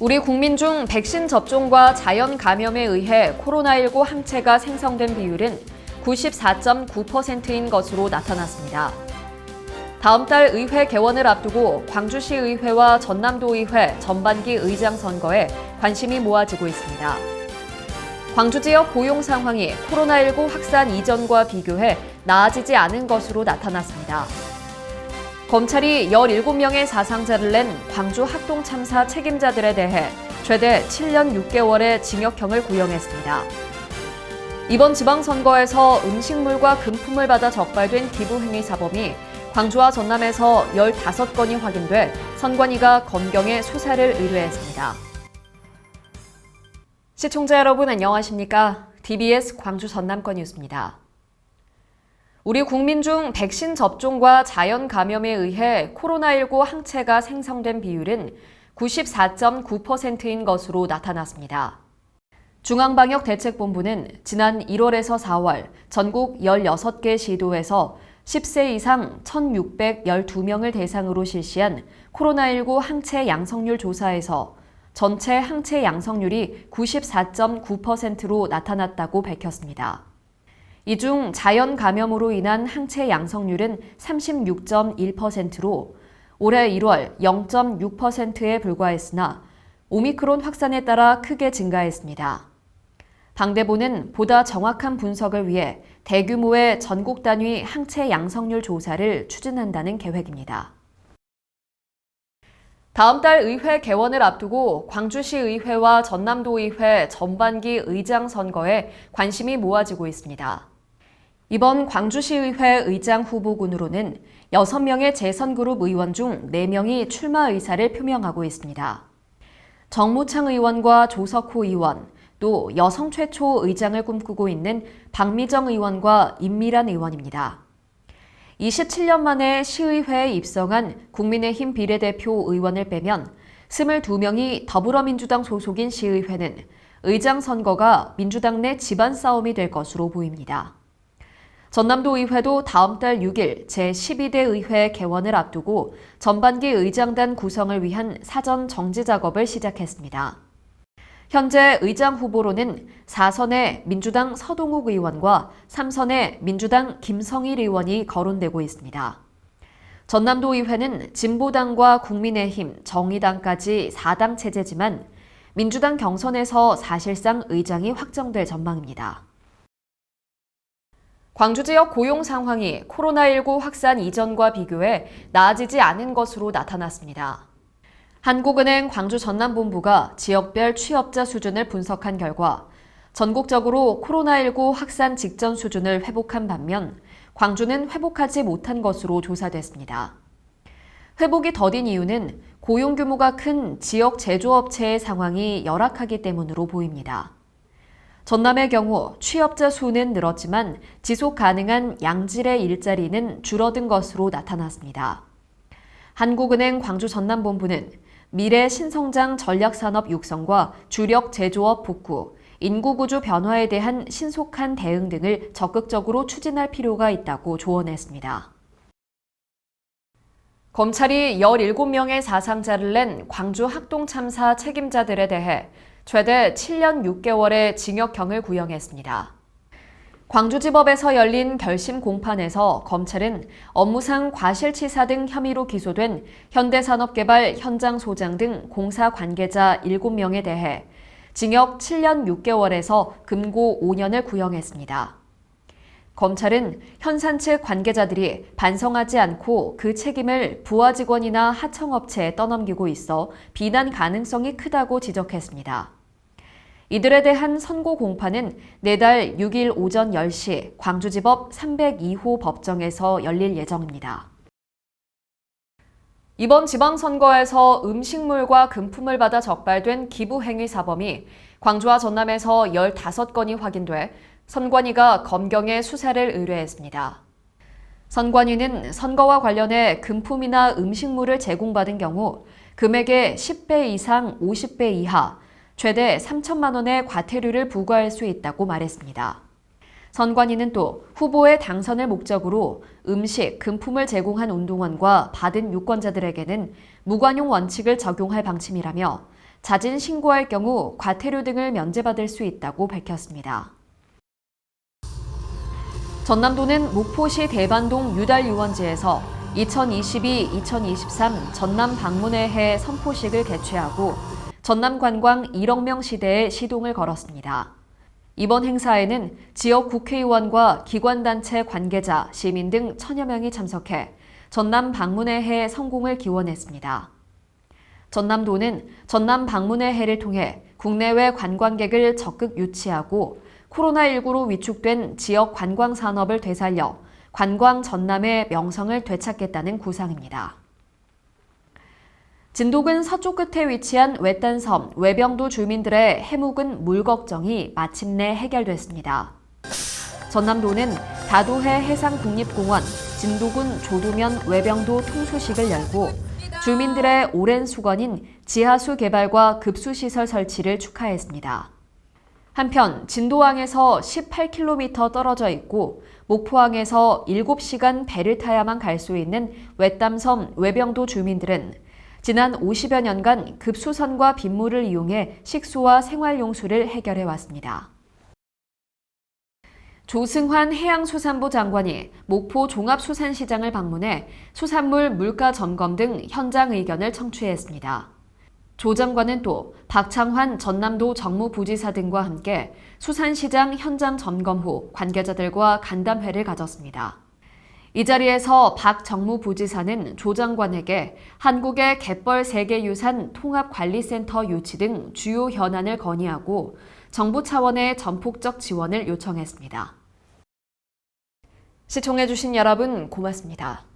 우리 국민 중 백신 접종과 자연 감염에 의해 코로나19 항체가 생성된 비율은 94.9%인 것으로 나타났습니다. 다음 달 의회 개원을 앞두고 광주시 의회와 전남도 의회 전반기 의장 선거에 관심이 모아지고 있습니다. 광주 지역 고용 상황이 코로나19 확산 이전과 비교해 나아지지 않은 것으로 나타났습니다. 검찰이 17명의 사상자를 낸 광주 학동 참사 책임자들에 대해 최대 7년 6개월의 징역형을 구형했습니다. 이번 지방선거에서 음식물과 금품을 받아 적발된 기부행위 사범이 광주와 전남에서 15건이 확인돼 선관위가 검경에 수사를 의뢰했습니다. 시청자 여러분 안녕하십니까? DBS 광주 전남권 뉴스입니다. 우리 국민 중 백신 접종과 자연 감염에 의해 코로나19 항체가 생성된 비율은 94.9%인 것으로 나타났습니다. 중앙방역대책본부는 지난 1월에서 4월 전국 16개 시도에서 10세 이상 1,612명을 대상으로 실시한 코로나19 항체 양성률 조사에서 전체 항체 양성률이 94.9%로 나타났다고 밝혔습니다. 이 중 자연 감염으로 인한 항체 양성률은 36.1%로 올해 1월 0.6%에 불과했으나 오미크론 확산에 따라 크게 증가했습니다. 방대본은 보다 정확한 분석을 위해 대규모의 전국 단위 항체 양성률 조사를 추진한다는 계획입니다. 다음 달 의회 개원을 앞두고 광주시 의회와 전남도 의회 전반기 의장 선거에 관심이 모아지고 있습니다. 이번 광주시의회 의장 후보군으로는 6명의 재선그룹 의원 중 4명이 출마 의사를 표명하고 있습니다. 정무창 의원과 조석호 의원, 또 여성 최초 의장을 꿈꾸고 있는 박미정 의원과 임미란 의원입니다. 27년 만에 시의회에 입성한 국민의힘 비례대표 의원을 빼면 22명이 더불어민주당 소속인 시의회는 의장 선거가 민주당 내 집안 싸움이 될 것으로 보입니다. 전남도 의회도 다음 달 6일 제12대 의회 개원을 앞두고 전반기 의장단 구성을 위한 사전 정지 작업을 시작했습니다. 현재 의장 후보로는 4선의 민주당 서동욱 의원과 3선의 민주당 김성일 의원이 거론되고 있습니다. 전남도 의회는 진보당과 국민의힘, 정의당까지 4당 체제지만 민주당 경선에서 사실상 의장이 확정될 전망입니다. 광주 지역 고용 상황이 코로나19 확산 이전과 비교해 나아지지 않은 것으로 나타났습니다. 한국은행 광주 전남본부가 지역별 취업자 수준을 분석한 결과 전국적으로 코로나19 확산 직전 수준을 회복한 반면 광주는 회복하지 못한 것으로 조사됐습니다. 회복이 더딘 이유는 고용 규모가 큰 지역 제조업체의 상황이 열악하기 때문으로 보입니다. 전남의 경우 취업자 수는 늘었지만 지속 가능한 양질의 일자리는 줄어든 것으로 나타났습니다. 한국은행 광주 전남본부는 미래 신성장 전략산업 육성과 주력 제조업 복구, 인구구조 변화에 대한 신속한 대응 등을 적극적으로 추진할 필요가 있다고 조언했습니다. 검찰이 17명의 사상자를 낸 광주 학동 참사 책임자들에 대해 최대 7년 6개월의 징역형을 구형했습니다. 광주지법에서 열린 결심 공판에서 검찰은 업무상 과실치사 등 혐의로 기소된 현대산업개발 현장 소장 등 공사 관계자 7명에 대해 징역 7년 6개월에서 금고 5년을 구형했습니다. 검찰은 현산 측 관계자들이 반성하지 않고 그 책임을 부하 직원이나 하청업체에 떠넘기고 있어 비난 가능성이 크다고 지적했습니다. 이들에 대한 선고 공판은 내달 6일 오전 10시 광주지법 302호 법정에서 열릴 예정입니다. 이번 지방선거에서 음식물과 금품을 받아 적발된 기부행위 사범이 광주와 전남에서 15건이 확인돼 선관위가 검경에 수사를 의뢰했습니다. 선관위는 선거와 관련해 금품이나 음식물을 제공받은 경우 금액의 10배 이상 50배 이하, 최대 3천만 원의 과태료를 부과할 수 있다고 말했습니다. 선관위는 또 후보의 당선을 목적으로 음식, 금품을 제공한 운동원과 받은 유권자들에게는 무관용 원칙을 적용할 방침이라며 자진 신고할 경우 과태료 등을 면제받을 수 있다고 밝혔습니다. 전남도는 목포시 대반동 유달유원지에서 2022-2023 전남 방문의 해 선포식을 개최하고 전남관광 1억 명 시대에 시동을 걸었습니다. 이번 행사에는 지역 국회의원과 기관단체 관계자, 시민 등 1000여 명이 참석해 전남 방문의 해 성공을 기원했습니다. 전남도는 전남 방문의 해를 통해 국내외 관광객을 적극 유치하고 코로나19로 위축된 지역 관광 산업을 되살려 관광 전남의 명성을 되찾겠다는 구상입니다. 진도군 서쪽 끝에 위치한 외딴섬 외병도 주민들의 해묵은 물 걱정이 마침내 해결됐습니다. 전남도는 다도해 해상국립공원 진도군 조도면 외병도 통수식을 열고 주민들의 오랜 수건인 지하수 개발과 급수시설 설치를 축하했습니다. 한편 진도항에서 18km 떨어져 있고 목포항에서 7시간 배를 타야만 갈 수 있는 외땀섬 외병도 주민들은 지난 50여 년간 급수선과 빗물을 이용해 식수와 생활용수를 해결해 왔습니다. 조승환 해양수산부 장관이 목포 종합수산시장을 방문해 수산물 물가 점검 등 현장 의견을 청취했습니다. 조 장관은 또 박창환 전남도 정무부지사 등과 함께 수산시장 현장 점검 후 관계자들과 간담회를 가졌습니다. 이 자리에서 박 정무부지사는 조 장관에게 한국의 갯벌 세계유산 통합관리센터 유치 등 주요 현안을 건의하고 정부 차원의 전폭적 지원을 요청했습니다. 시청해주신 여러분 고맙습니다.